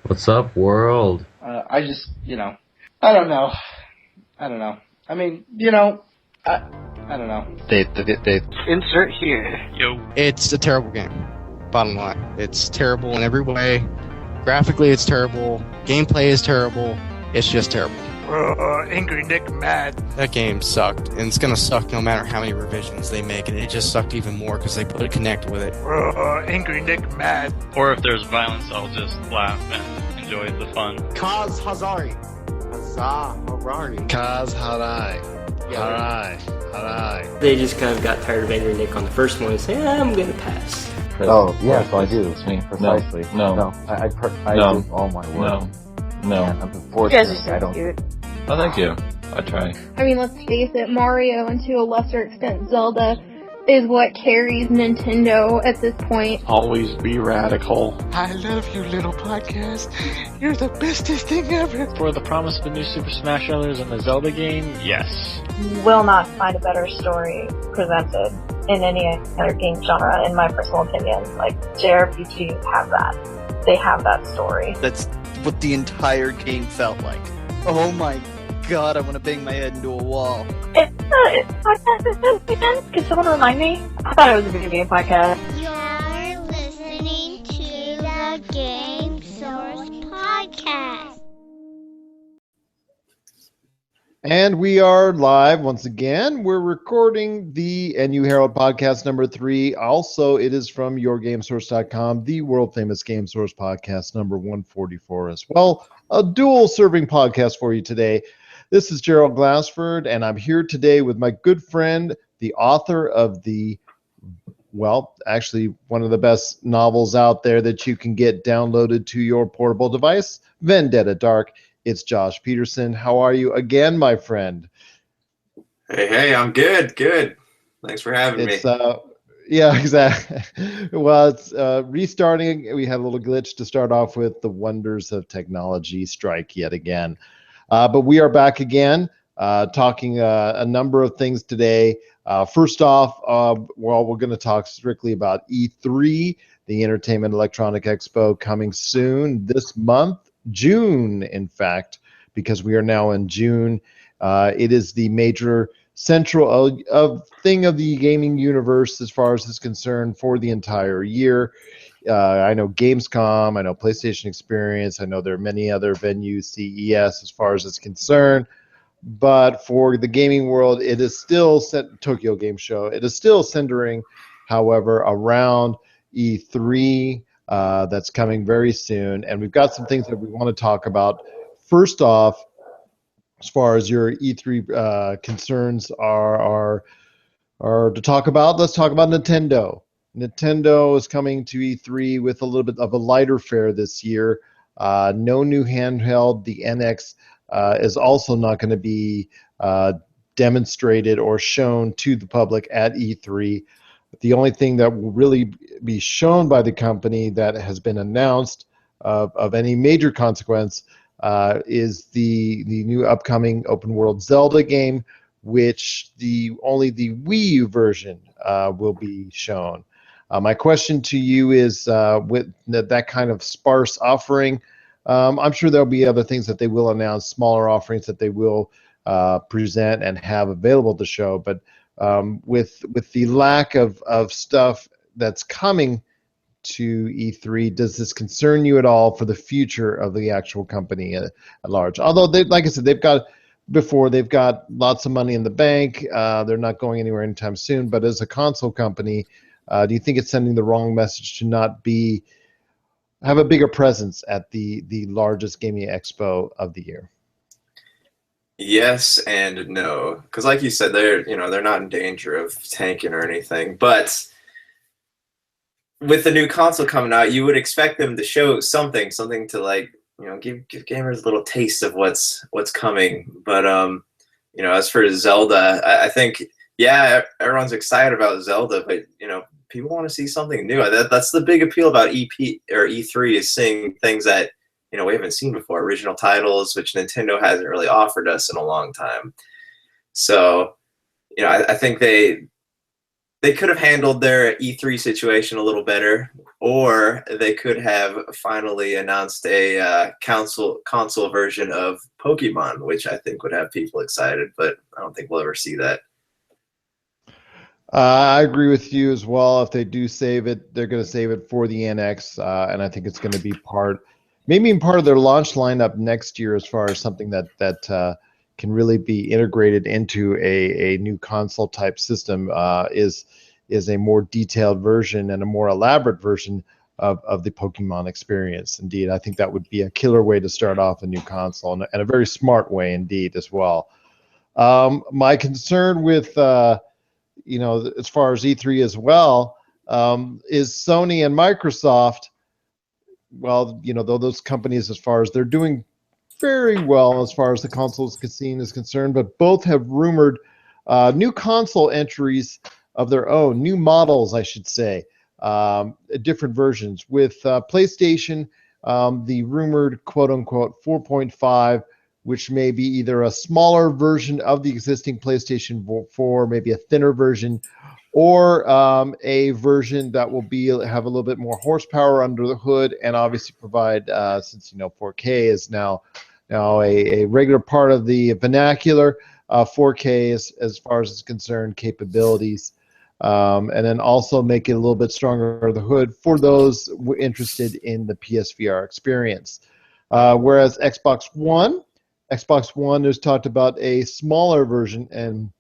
What's up, world? I just, I don't know. I mean, I don't know. They Insert here. Yo. It's a terrible game. Bottom line, it's terrible in every way. Graphically, it's terrible. Gameplay is terrible. It's just terrible. Angry Nick mad. That game sucked, and it's gonna suck no matter how many revisions they make, and it just sucked even more because they put a Kinect with it. Angry Nick mad. Or if there's violence, I'll just laugh and enjoy the fun. Kaz Hazari. Kaz Harai. They just kind of got tired of Angry Nick on the first one and say, I'm going to pass. Oh, yeah, so I do. Precisely. No. I No. do all my work. No. And You guys are unfortunately, so I don't. cute. Oh, thank you. I try. I mean, let's face it, Mario and to a lesser extent Zelda is what carries Nintendo at this point. Always be radical. I love you, little podcast. You're the bestest thing ever. For the promise of a new Super Smash Bros. And the Zelda game, yes. You will not find a better story presented in any other game genre, in my personal opinion. Like, JRPGs have that. They have that story. That's what the entire game felt like. Oh my god, I want to bang my head into a wall. It's a podcast again? Can someone remind me? I thought it was a video game podcast. You're listening to the Game Source Podcast. And we are live once again. We're recording the NU Herald podcast number 3. Also, it is from yourgamesource.com, the world famous Game Source podcast number 144 as well. A dual serving podcast for you today. This is Gerald Glassford, and I'm here today with my good friend, the author of actually one of the best novels out there that you can get downloaded to your portable device, Vendetta Dark. It's Josh Peterson. How are you again, my friend? Hey, I'm good. Thanks for having me. Yeah, exactly. Well, it's restarting. We had a little glitch to start off with. The wonders of technology strike yet again. But we are back again, talking a number of things today. First off, we're going to talk strictly about E3, the Entertainment Electronic Expo, coming soon this month. June, in fact, because we are now in June. It is the major central thing of the gaming universe as far as is concerned for the entire year. I know Gamescom, I know PlayStation Experience, I know there are many other venues, CES as far as it's concerned. But for the gaming world, it is still Tokyo Game Show. It is still centering, however, around E3. That's coming very soon, and we've got some things that we want to talk about. First off, as far as your E3 concerns are to talk about, let's talk about Nintendo. Nintendo is coming to E3 with a little bit of a lighter fare this year. No new handheld. The NX is also not going to be demonstrated or shown to the public at E3. The only thing that will really be shown by the company that has been announced of any major consequence is the new upcoming open world Zelda game, which only the Wii U version will be shown. My question to you is, with that kind of sparse offering, I'm sure there'll be other things that they will announce, smaller offerings that they will present and have available to show, but with the lack of stuff that's coming to E3, does this concern you at all for the future of the actual company at large? Although, like I said, they've got lots of money in the bank. They're not going anywhere anytime soon. But as a console company, do you think it's sending the wrong message to not have a bigger presence at the largest gaming expo of the year? Yes and no, because like you said, they're not in danger of tanking or anything. But with the new console coming out, you would expect them to show something to give gamers a little taste of what's coming. But as for Zelda, I think everyone's excited about Zelda, but people want to see something new. That's the big appeal about E3 is seeing things that we haven't seen before, original titles, which Nintendo hasn't really offered us in a long time. So, I think they could have handled their E3 situation a little better, or they could have finally announced a console version of Pokemon, which I think would have people excited, but I don't think we'll ever see that. I agree with you as well. If they do save it, they're going to save it for the NX, and I think it's going to be maybe part of their launch lineup next year, as far as something that can really be integrated into a new console type system. Is a more detailed version and a more elaborate version of the Pokemon experience. Indeed, I think that would be a killer way to start off a new console, and a very smart way indeed as well. My concern with as far as E3 as well, is Sony and Microsoft. Well, those companies, as far as they're doing very well as far as the consoles scene is concerned, but both have rumored new console entries of their own, new models, I should say, different versions. With PlayStation, the rumored quote-unquote 4.5, which may be either a smaller version of the existing PlayStation 4, maybe a thinner version, or a version that will have a little bit more horsepower under the hood, and obviously provide, since 4K is now a regular part of the vernacular, 4K as far as it's concerned, capabilities, and then also make it a little bit stronger under the hood for those interested in the PSVR experience. Whereas Xbox One has talked about a smaller version, and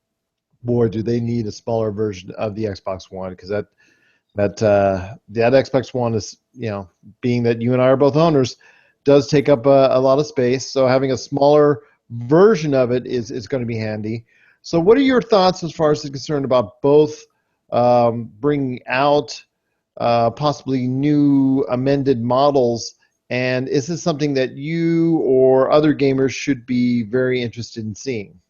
boy, do they need a smaller version of the Xbox One, because that Xbox One is, being that you and I are both owners, does take up a lot of space. So having a smaller version of it is going to be handy. So what are your thoughts as far as it's concerned about both bringing out possibly new amended models? And is this something that you or other gamers should be very interested in seeing?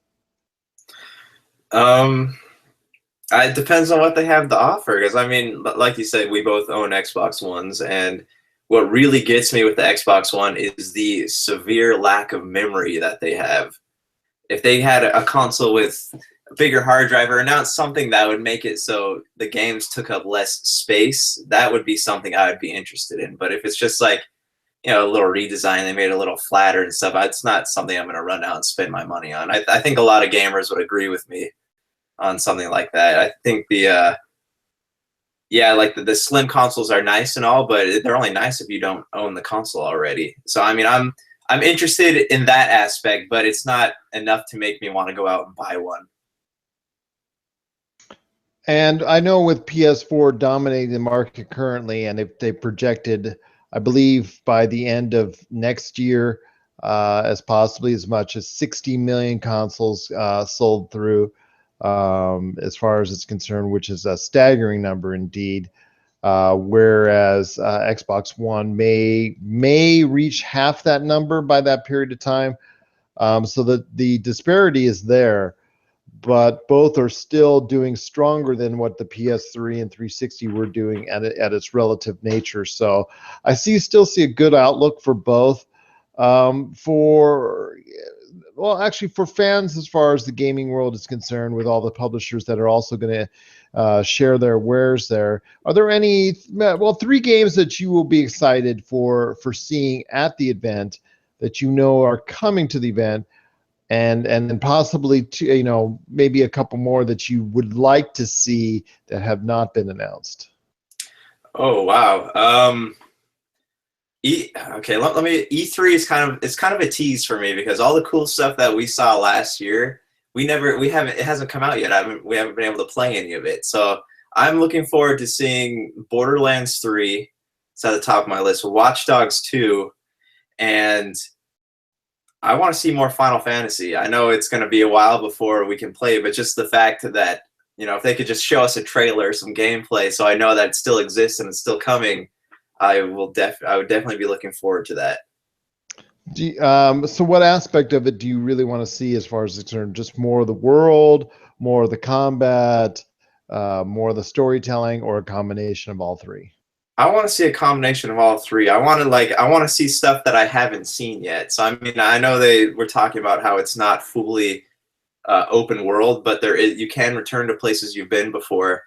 It depends on what they have to offer. Because, I mean, like you said, we both own Xbox Ones. And what really gets me with the Xbox One is the severe lack of memory that they have. If they had a console with a bigger hard drive, or announced something that would make it so the games took up less space, that would be something I would be interested in. But if it's just like, a little redesign, they made it a little flatter and stuff, it's not something I'm going to run out and spend my money on. I think a lot of gamers would agree with me on something like that. I think the slim consoles are nice and all, but they're only nice if you don't own the console already. So, I mean, I'm interested in that aspect, but it's not enough to make me want to go out and buy one. And I know with PS4 dominating the market currently, and if they projected, I believe by the end of next year, as possibly as much as 60 million consoles sold through, as far as it's concerned, which is a staggering number indeed. Whereas Xbox One may reach half that number by that period of time. So the disparity is there, but both are still doing stronger than what the PS3 and 360 were doing at its relative nature. So I still see a good outlook for both. For fans, as far as the gaming world is concerned, with all the publishers that are also going to share their wares there, are there any 3 games that you will be excited for seeing at the event, that are coming to the event, and then possibly maybe a couple more that you would like to see that have not been announced? Oh wow. Let me. E3 is kind of a tease for me, because all the cool stuff that we saw last year, it hasn't come out yet. We haven't been able to play any of it. So I'm looking forward to seeing Borderlands 3. It's at the top of my list. Watch Dogs 2, and I want to see more Final Fantasy. I know it's going to be a while before we can play, but just the fact that if they could just show us a trailer, some gameplay, so I know that it still exists and it's still coming, I would definitely be looking forward to that. So what aspect of it do you really want to see as far as it's concerned? Just more of the world, more of the combat, more of the storytelling, or a combination of all 3? I want to see a combination of all 3. I want to see stuff that I haven't seen yet. So, I mean, I know they were talking about how it's not fully open world, but you can return to places you've been before.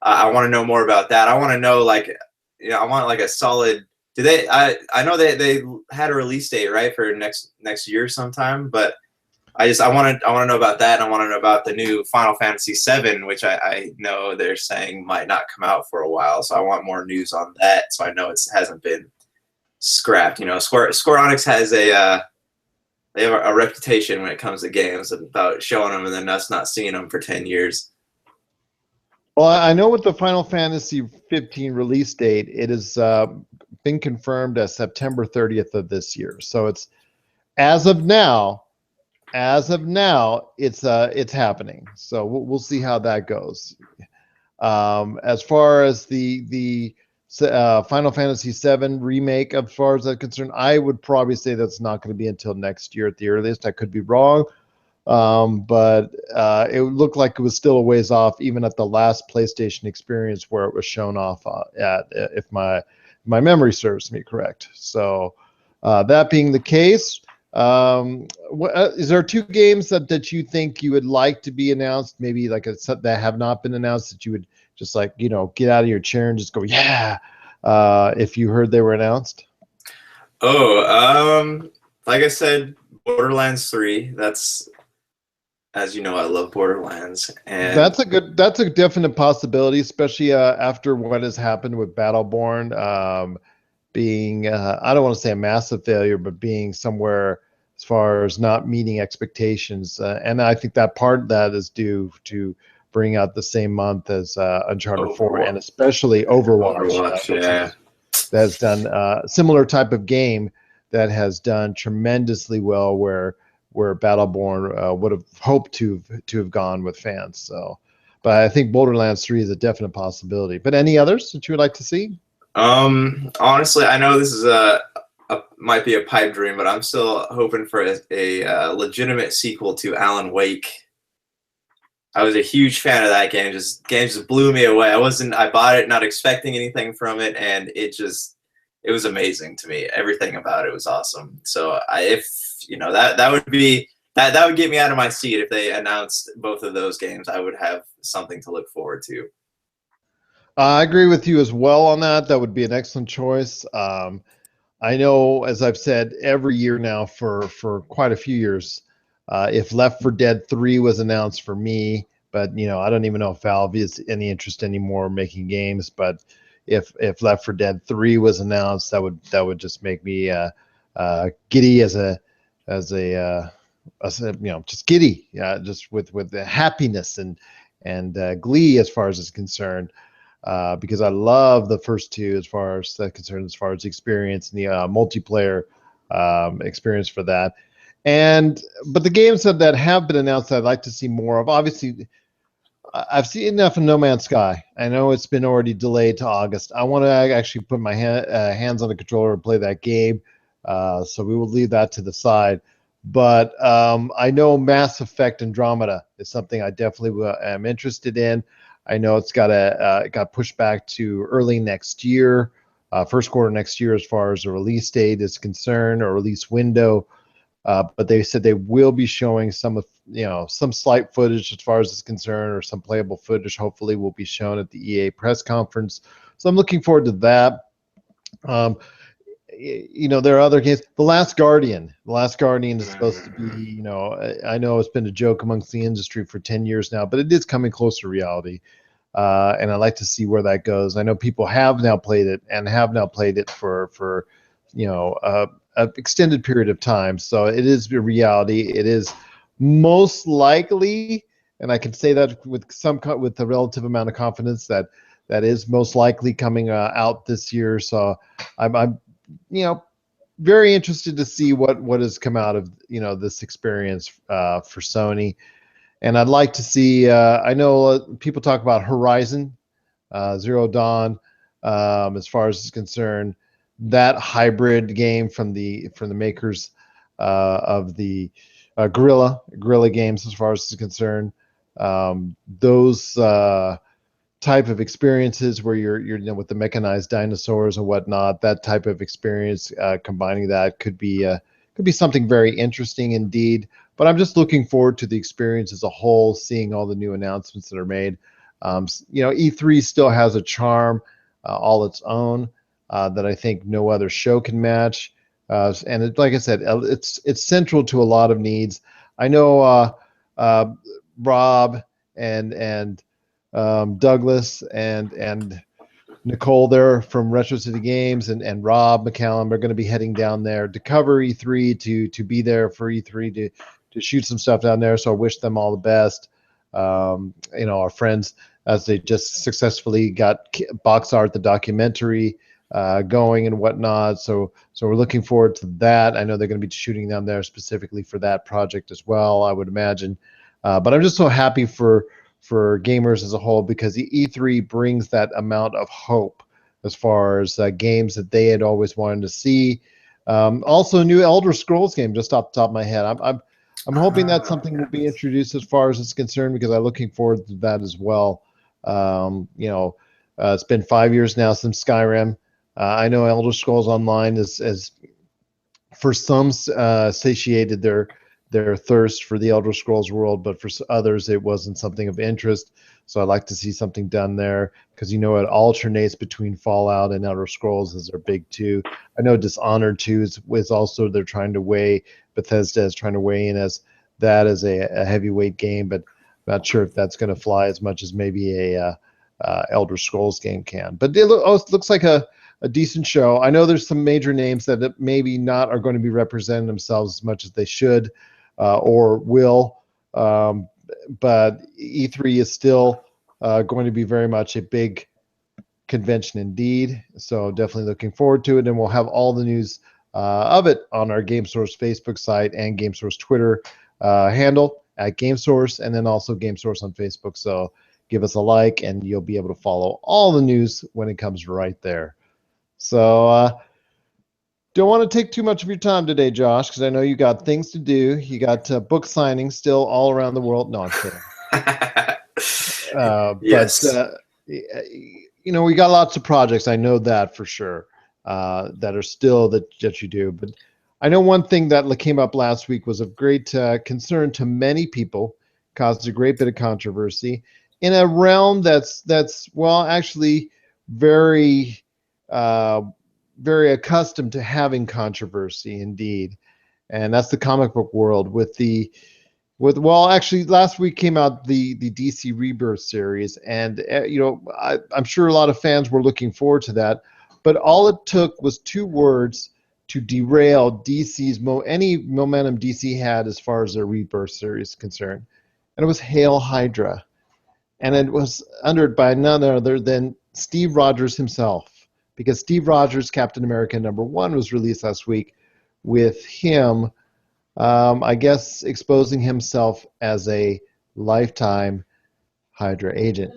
I want to know more about that. I want to know I want like a solid. Do they? I know they had a release date right for next year sometime, but I want to know about that. And I want to know about the new Final Fantasy VII, which I know they're saying might not come out for a while. So I want more news on that, so I know it hasn't been scrapped. Square Enix has they have a reputation when it comes to games about showing them and then us not seeing them for 10 years. Well, I know with the Final Fantasy 15 release date, it has been confirmed as September 30th of this year. So it's as of now, it's happening. So we'll see how that goes. As far as the Final Fantasy VII remake, as far as that's concerned, I would probably say that's not going to be until next year at the earliest. I could be wrong. But it looked like it was still a ways off, even at the last PlayStation experience where it was shown off at, if my memory serves me correct. So that being the case, is there 2 games that you think you would like to be announced, maybe like that have not been announced, that you would just get out of your chair and just go, yeah, if you heard they were announced? Like I said, Borderlands 3. That's, as you know, I love Borderlands, and that's a definite possibility, especially after what has happened with Battleborn being I don't want to say a massive failure, but being somewhere as far as not meeting expectations, and I think that part of that is due to bring out the same month as Uncharted 4, and especially Overwatch, yeah, that has done a similar type of game that has done tremendously well, where Battleborn would have hoped to have gone with fans. So, but I think Borderlands 3 is a definite possibility. But any others that you would like to see? Honestly, I know this is might be a pipe dream, but I'm still hoping for a legitimate sequel to Alan Wake. I was a huge fan of that game. Game just blew me away. I bought it not expecting anything from it, and it was amazing to me. Everything about it was awesome. So that would get me out of my seat if they announced both of those games. I would have something to look forward to. I agree with you as well on that. That would be an excellent choice. I know, as I've said every year now for quite a few years, if Left 4 Dead 3 was announced for me, but I don't even know if Valve is any interest anymore making games. But if Left 4 Dead 3 was announced, that would just make me giddy as a just giddy, just with the happiness and glee as far as it's concerned. Because I love the first 2 as far as that's concerned, as far as the experience and the multiplayer experience for that. But the games that have been announced that I'd like to see more of, obviously, I've seen enough of No Man's Sky. I know it's been already delayed to August. I want to actually put my hands on the controller and play that game. So we will leave that to the side. But I know Mass Effect Andromeda is something I definitely am interested in. I know it got pushed back to early next year, first quarter next year, as far as the release date is concerned, or release window. But they said they will be showing some slight footage as far as it's concerned, or some playable footage. Hopefully, will be shown at the EA press conference. So I'm looking forward to that. There are other games. The Last Guardian is supposed to be, I know it's been a joke amongst the industry for 10 years now, but it is coming closer to reality. And I'd like to see where that goes. I know people have now played it for an extended period of time. So it is a reality. It is most likely, and I can say that with a relative amount of confidence, that is most likely coming out this year. So I'm very interested to see what has come out of this experience for Sony. And I'd like to see, I know people talk about Horizon Zero Dawn, as far as it's concerned, that hybrid game from the makers of the Guerrilla Games, as far as it's concerned. Those type of experiences where you're with the mechanized dinosaurs and whatnot, that type of experience, combining that could be something very interesting indeed. But I'm just looking forward to the experience as a whole, seeing all the new announcements that are made. E3 still has a charm all its own that I think no other show can match. And like I said, it's central to a lot of needs. I know Rob and Douglas and Nicole there from Retro City Games and Rob McCallum are going to be heading down there to cover E3 to be there for E3 to shoot some stuff down there. So I wish them all the best. Our friends, as they just successfully got box art, the documentary going and whatnot. So we're looking forward to that. I know they're going to be shooting down there specifically for that project as well, I would imagine. But I'm just so happy for gamers as a whole, because the E3 brings that amount of hope as far as games that they had always wanted to see. Also, a new Elder Scrolls game, just off the top of my head. I'm hoping that something will be introduced as far as it's concerned, because I'm looking forward to that as well. It's been 5 years now since Skyrim. I know Elder Scrolls Online is for some satiated their thirst for the Elder Scrolls world, but for others it wasn't something of interest. So I'd like to see something done there, because it alternates between Fallout and Elder Scrolls as their big two. I know Dishonored 2 is also Bethesda is trying to weigh in as that as a heavyweight game, but I'm not sure if that's going to fly as much as maybe a Elder Scrolls game can. But it looks like a decent show. I know there's some major names that maybe not are going to be representing themselves as much as they should or will. But E3 is still going to be very much a big convention indeed. So definitely looking forward to it. And we'll have all the news of it on our GameSource Facebook site and GameSource Twitter handle at GameSource, and then also GameSource on Facebook. So give us a like and you'll be able to follow all the news when it comes right there. So don't want to take too much of your time today, Josh, because I know you got things to do. You got book signings still all around the world. No, I'm kidding. Yes. But we got lots of projects. I know that for sure that are still that you do. But I know one thing that came up last week was of great concern to many people, caused a great bit of controversy in a realm that's well, actually very very accustomed to having controversy indeed, and that's the comic book world. Actually last week came out the DC Rebirth series, and I'm sure a lot of fans were looking forward to that, but all it took was 2 words to derail DC's any momentum DC had as far as their Rebirth series is concerned, and it was Hail Hydra, and it was uttered by none other than Steve Rogers himself. Because Steve Rogers' Captain America #1 was released last week, with him, I guess, exposing himself as a lifetime Hydra agent,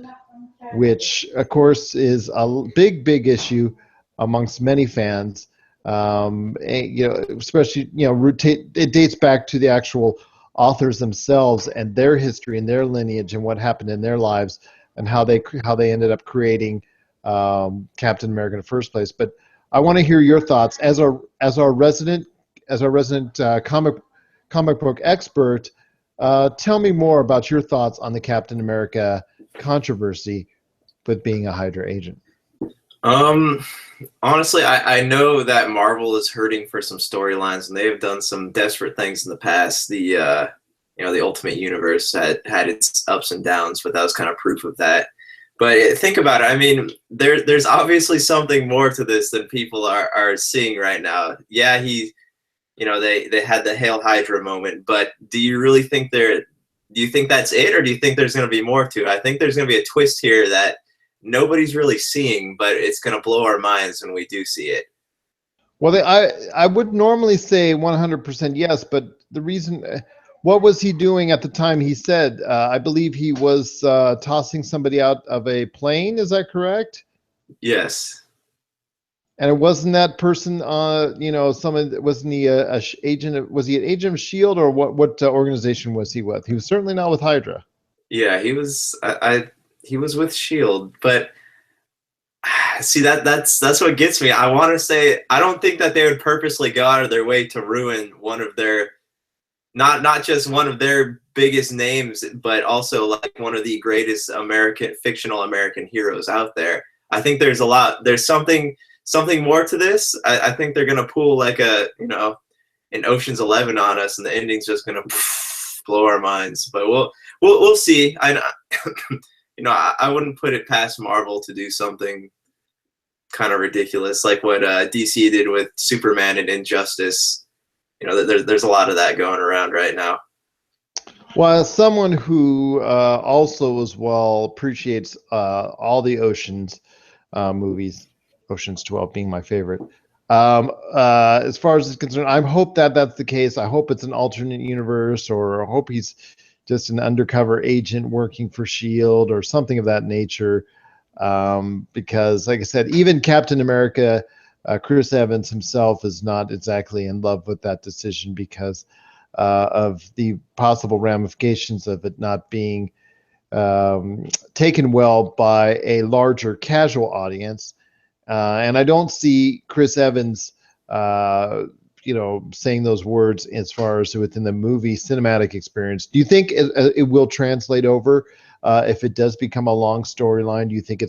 which, of course, is a big issue amongst many fans. Especially, it dates back to the actual authors themselves and their history and their lineage and what happened in their lives and how they ended up creating Captain America in the first place. But I want to hear your thoughts as our resident comic book expert. Tell me more about your thoughts on the Captain America controversy with being a Hydra agent. Honestly, I know that Marvel is hurting for some storylines, and they have done some desperate things in the past. The Ultimate Universe had its ups and downs, but that was kind of proof of that. But think about it. I mean, there's obviously something more to this than people are seeing right now. Yeah, they had the Hail Hydra moment, but do you really think do you think that's it, or do you think there's going to be more to it? I think there's going to be a twist here that nobody's really seeing, but it's going to blow our minds when we do see it. Well, I would normally say 100% yes, but the reason, what was he doing at the time he said? I believe he was tossing somebody out of a plane. Is that correct? Yes. And it wasn't that person, someone, wasn't he a agent? Was he an agent of S.H.I.E.L.D. or what organization was he with? He was certainly not with Hydra. Yeah, he was. He was with S.H.I.E.L.D., but see that's what gets me. I want to say I don't think that they would purposely go out of their way to ruin one of their not just one of their biggest names, but also like one of the greatest fictional American heroes out there. I think there's something more to this. I think they're gonna pull like an Ocean's 11 on us, and the ending's just gonna blow our minds. But we'll see. I wouldn't put it past Marvel to do something kind of ridiculous like what DC did with Superman and Injustice. There's a lot of that going around right now. Well, as someone who also as well appreciates all the Oceans movies, Oceans 12 being my favorite. As far as it's concerned, I hope that that's the case. I hope it's an alternate universe, or I hope he's just an undercover agent working for S.H.I.E.L.D. or something of that nature. Because, like I said, even Captain America, Chris Evans himself is not exactly in love with that decision because of the possible ramifications of it not being taken well by a larger casual audience. And I don't see Chris Evans, saying those words as far as within the movie cinematic experience. Do you think it will translate over if it does become a long storyline? Do you think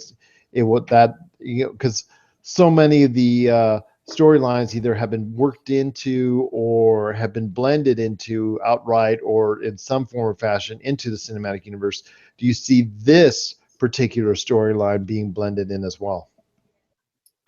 because so many of the storylines either have been worked into or have been blended into outright or in some form or fashion into the cinematic universe. Do you see this particular storyline being blended in as well?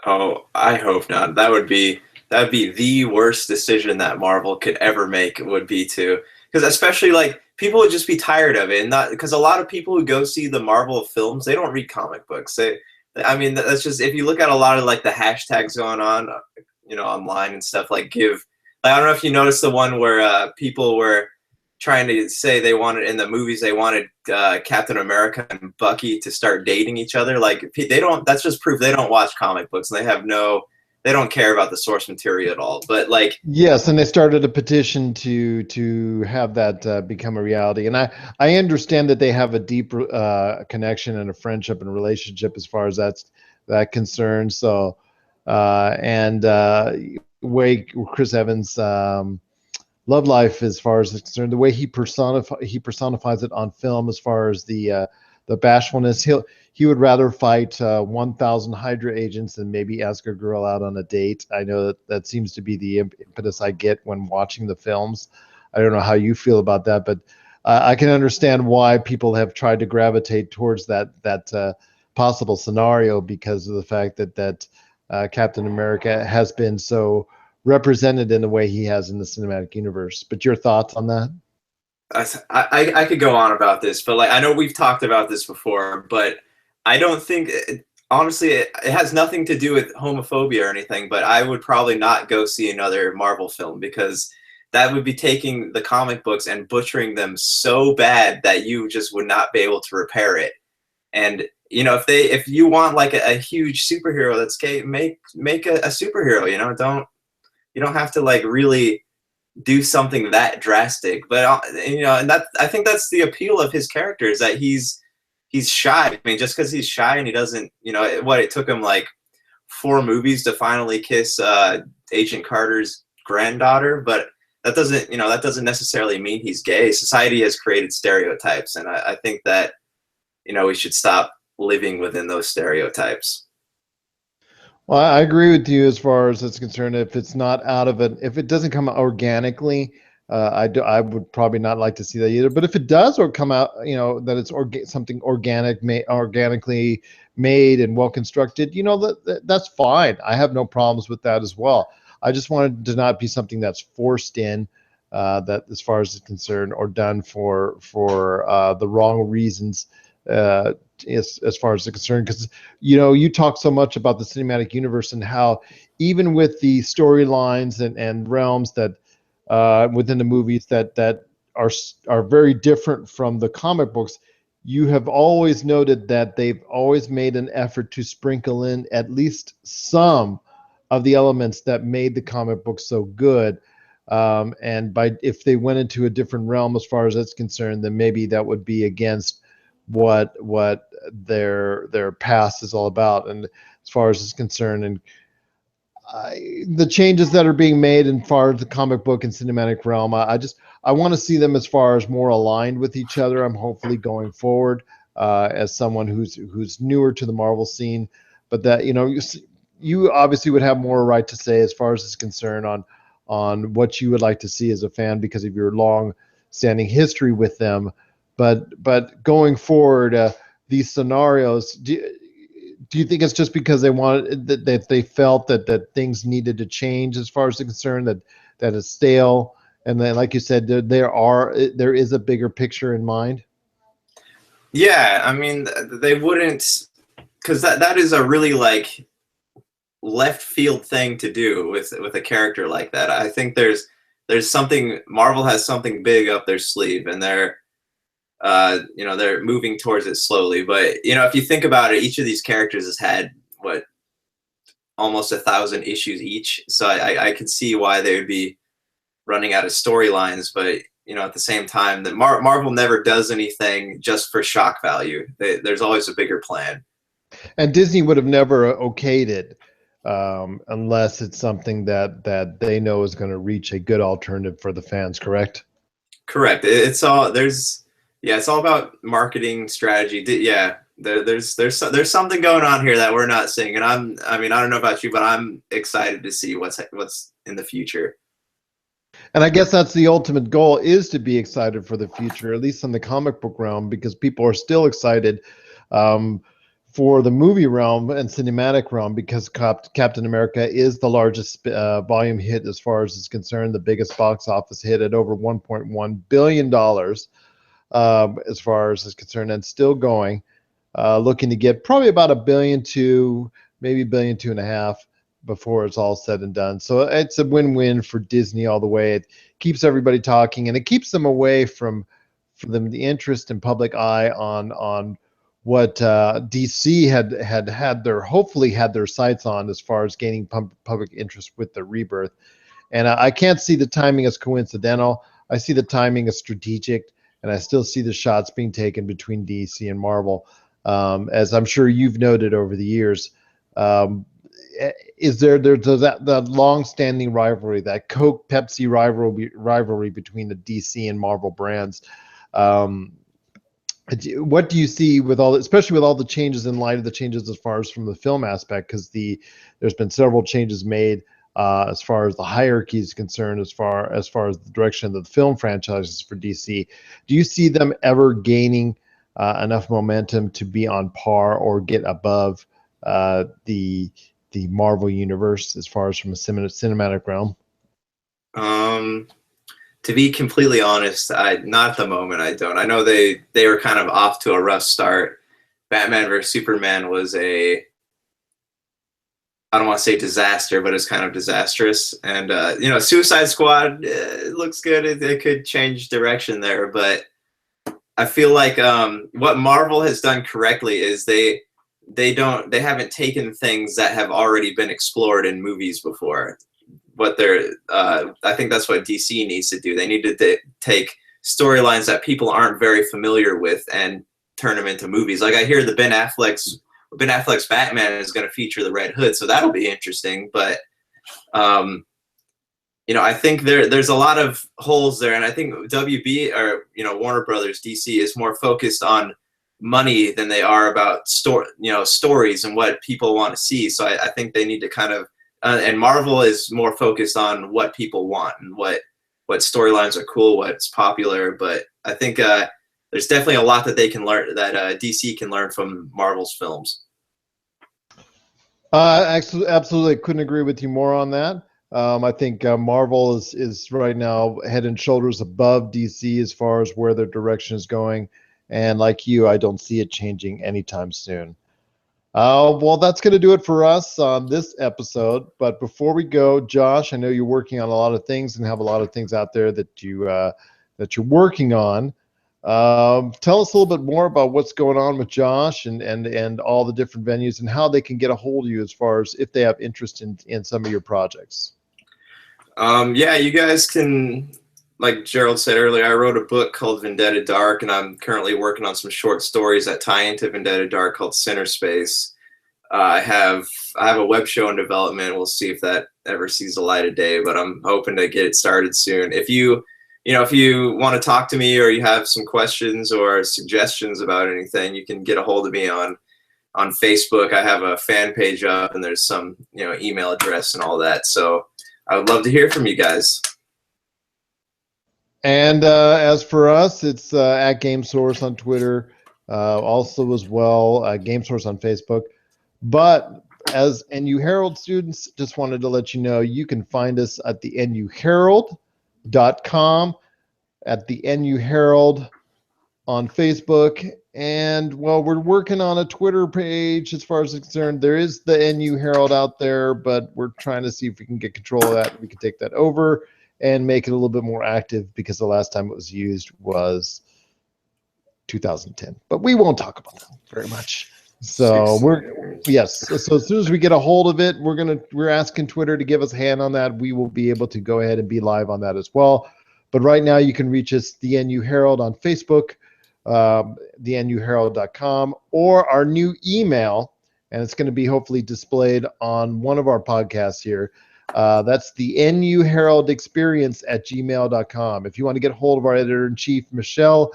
Oh, I hope not. That would be the worst decision that Marvel could ever make, would be to, because especially like people would just be tired of it, and not because a lot of people who go see the Marvel films, they don't read comic books. That's just, if you look at a lot of like the hashtags going on, online and stuff, I don't know if you noticed the one where people were trying to say they wanted, in the movies, they wanted Captain America and Bucky to start dating each other. Like, they don't, that's just proof they don't watch comic books, and they don't care about the source material at all. But like, yes, and they started a petition to have that become a reality. And I understand that they have a deep connection and a friendship and a relationship as far as that concerns. So way Chris Evans love life, as far as it's concerned, the way he personifies it on film, as far as the bashfulness, he would rather fight 1,000 Hydra agents than maybe ask a girl out on a date. I know that seems to be the impetus I get when watching the films. I don't know how you feel about that, but I can understand why people have tried to gravitate towards that possible scenario, because of the fact that Captain America has been so represented in the way he has in the cinematic universe. But your thoughts on that? I could go on about this, but like, I know we've talked about this before, but I don't think, honestly, it has nothing to do with homophobia or anything, but I would probably not go see another Marvel film, because that would be taking the comic books and butchering them so bad that you just would not be able to repair it. And if you want like a huge superhero that's gay, make a superhero. You don't have to like really do something that drastic. But and that, I think that's the appeal of his character, is that he's shy. I mean, just because he's shy and he doesn't, it took him like 4 movies to finally kiss Agent Carter's granddaughter, but that doesn't necessarily mean he's gay. Society has created stereotypes, and I think that we should stop living within those stereotypes. Well, I agree with you as far as it's concerned. If it's not if it doesn't come organically, I would probably not like to see that either. But if it does or come out, that it's something organically made and well constructed, that's fine. I have no problems with that as well. I just wanted to not be something that's forced in, that as far as it's concerned, or done for the wrong reasons. As far as it's concerned, because you talk so much about the cinematic universe and how even with the storylines and realms that within the movies that are very different from the comic books, you have always noted that they've always made an effort to sprinkle in at least some of the elements that made the comic book so good. And if they went into a different realm as far as that's concerned, then maybe that would be against what their past is all about, and as far as it's concerned. And the changes that are being made in far as the comic book and cinematic realm, I want to see them as far as more aligned with each other. I'm hopefully going forward as someone who's newer to the Marvel scene, but that you obviously would have more right to say as far as is concerned on what you would like to see as a fan because of your long-standing history with them. But going forward, these scenarios, do you think it's just because they wanted that they felt that things needed to change as far as the concern that it's stale, and then like you said, there is a bigger picture in mind? Yeah, I mean they wouldn't, because that is a really like left field thing to do with a character like that. I think there's something, Marvel has something big up their sleeve, and they're moving towards it slowly. But if you think about it, each of these characters has had almost 1,000 issues each, so I could see why they would be running out of storylines. But at the same time, that Marvel never does anything just for shock value. There's always a bigger plan. And Disney would have never okayed it unless it's something that they know is going to reach a good alternative for the fans. Correct. It's all it's all about marketing strategy. Yeah, there's something going on here that we're not seeing, and I don't know about you, but I'm excited to see what's in the future. And I guess that's the ultimate goal, is to be excited for the future, at least in the comic book realm, because people are still excited for the movie realm and cinematic realm, because Captain America is the largest volume hit as far as is concerned, the biggest box office hit at over $1.1 billion as far as is concerned, and still going, looking to get probably about $1 billion to maybe $1.5 billion before it's all said and done. So it's a win-win for Disney all the way. It keeps everybody talking, and it keeps them away from the interest and public eye on what DC hopefully had their sights on as far as gaining public interest with the Rebirth. And I can't see the timing as coincidental. I see the timing as strategic, and I still see the shots being taken between DC and Marvel, as I'm sure you've noted over the years. Is there's that long-standing rivalry, that Coke Pepsi rivalry between the DC and Marvel brands? What do you see with especially with all the changes, in light of the changes as far as from the film aspect? Because there's been several changes made as far as the hierarchy is concerned, as far as the direction of the film franchises for DC. Do you see them ever gaining enough momentum to be on par or get above the Marvel universe as far as from a cinematic realm? To be completely honest, not at the moment. I don't. I know they were kind of off to a rough start. Batman vs Superman was I don't want to say disaster, but it's kind of disastrous. And Suicide Squad looks good. It could change direction there, but I feel like what Marvel has done correctly is they haven't taken things that have already been explored in movies before. I think that's what DC needs to do. They need to take storylines that people aren't very familiar with and turn them into movies. Like, I hear Ben Affleck's Batman is going to feature the Red Hood, so that'll be interesting. But I think there's a lot of holes there, and I think WB or Warner Brothers DC is more focused on money than they are about stories and what people want to see. So I think they need to kind of and Marvel is more focused on what people want and what storylines are cool, what's popular. But I think there's definitely a lot that they can learn, that DC can learn from Marvel's films. Absolutely, couldn't agree with you more on that. I think Marvel is right now head and shoulders above DC as far as where their direction is going. And like you, I don't see it changing anytime soon. Well, that's going to do it for us on this episode. But before we go, Josh, I know you're working on a lot of things and have a lot of things out there that you're working on. Tell us a little bit more about what's going on with Josh and all the different venues and how they can get a hold of you as far as if they have interest in some of your projects. Yeah, you guys can, like Gerald said earlier, I wrote a book called Vendetta Dark, and I'm currently working on some short stories that tie into Vendetta Dark called Center Space. I have a web show in development. We'll see if that ever sees the light of day, but I'm hoping to get it started soon. If you want to talk to me or you have some questions or suggestions about anything, you can get a hold of me on Facebook. I have a fan page up, and there's some email address and all that. So I would love to hear from you guys. And as for us, it's at GameSource on Twitter, also as well, GameSource on Facebook. But as NU Herald students, just wanted to let you know you can find us at the nuherald.com, at the NU Herald on Facebook, and well, we're working on a Twitter page as far as it's concerned. There is the NU Herald out there, but we're trying to see if we can get control of that. We can take that over and make it a little bit more active, because the last time it was used was 2010. But we won't talk about that very much. So so as soon as we get a hold of it, we're asking Twitter to give us a hand on that. We will be able to go ahead and be live on that as well. But right now you can reach us, the NU Herald on Facebook, thenuherald.com, or our new email, and it's going to be hopefully displayed on one of our podcasts here. That's the nuheraldexperience@gmail.com. If you want to get a hold of our editor-in-chief, Michelle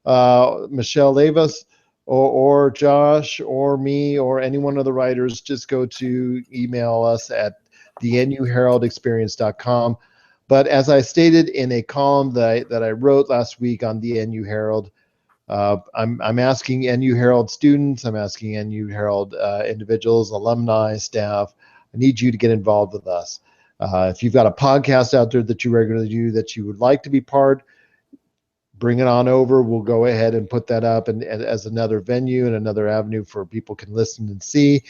Davis, or Josh, or me, or any one of the writers, just go to email us at thenuheraldexperience.com. But as I stated in a column that I wrote last week on the NU Herald, I'm asking NU Herald students, I'm asking NU Herald individuals, alumni, staff, I need you to get involved with us. If you've got a podcast out there that you regularly do that you would like to be part, bring it on over. We'll go ahead and put that up and as another venue and another avenue for people can listen and see.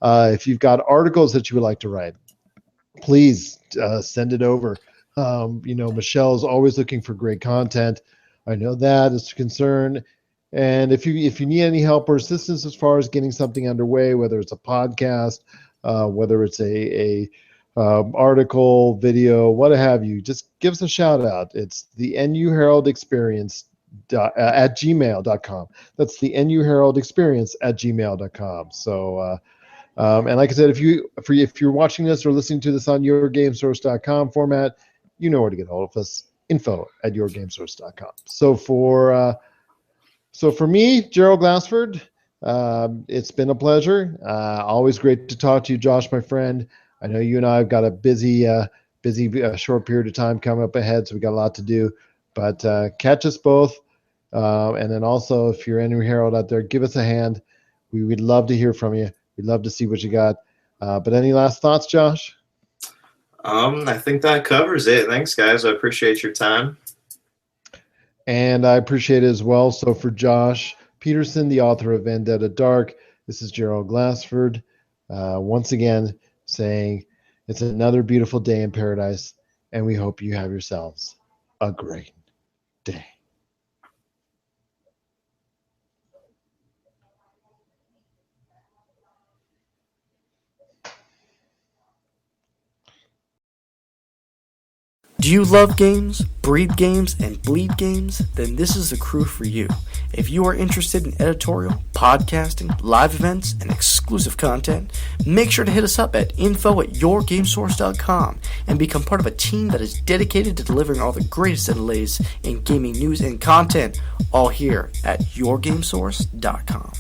If you've got articles that you would like to write, please send it over. Michelle's always looking for great content. I know that is a concern. And if you need any help or assistance as far as getting something underway, whether it's a podcast, whether it's a article, video, what have you, just give us a shout out. It's the NU Herald Experience at gmail.com. That's the NU Herald Experience at gmail.com. So, and like I said, if you're watching this or listening to this on yourgamesource.com format, you know where to get hold of us. info@yourgamesource.com. So for me, Gerald Glassford, it's been a pleasure. Always great to talk to you, Josh, my friend. I know you and I have got a busy short period of time coming up ahead, so we got a lot to do. But catch us both, and then also if you're NU Herald out there, give us a hand. We'd love to hear from you. We'd love to see what you got. But any last thoughts, Josh? I think that covers it. Thanks, guys. I appreciate your time. And I appreciate it as well. So for Josh Peterson, the author of Vendetta Dark, this is Gerald Glassford. Once again, saying it's another beautiful day in paradise, and we hope you have yourselves a great day. Do you love games, breathe games, and bleed games? Then this is the crew for you. If you are interested in editorial, podcasting, live events, and exclusive content, make sure to hit us up at info@yourgamesource.com and become part of a team that is dedicated to delivering all the greatest and latest in gaming news and content, all here at yourgamesource.com.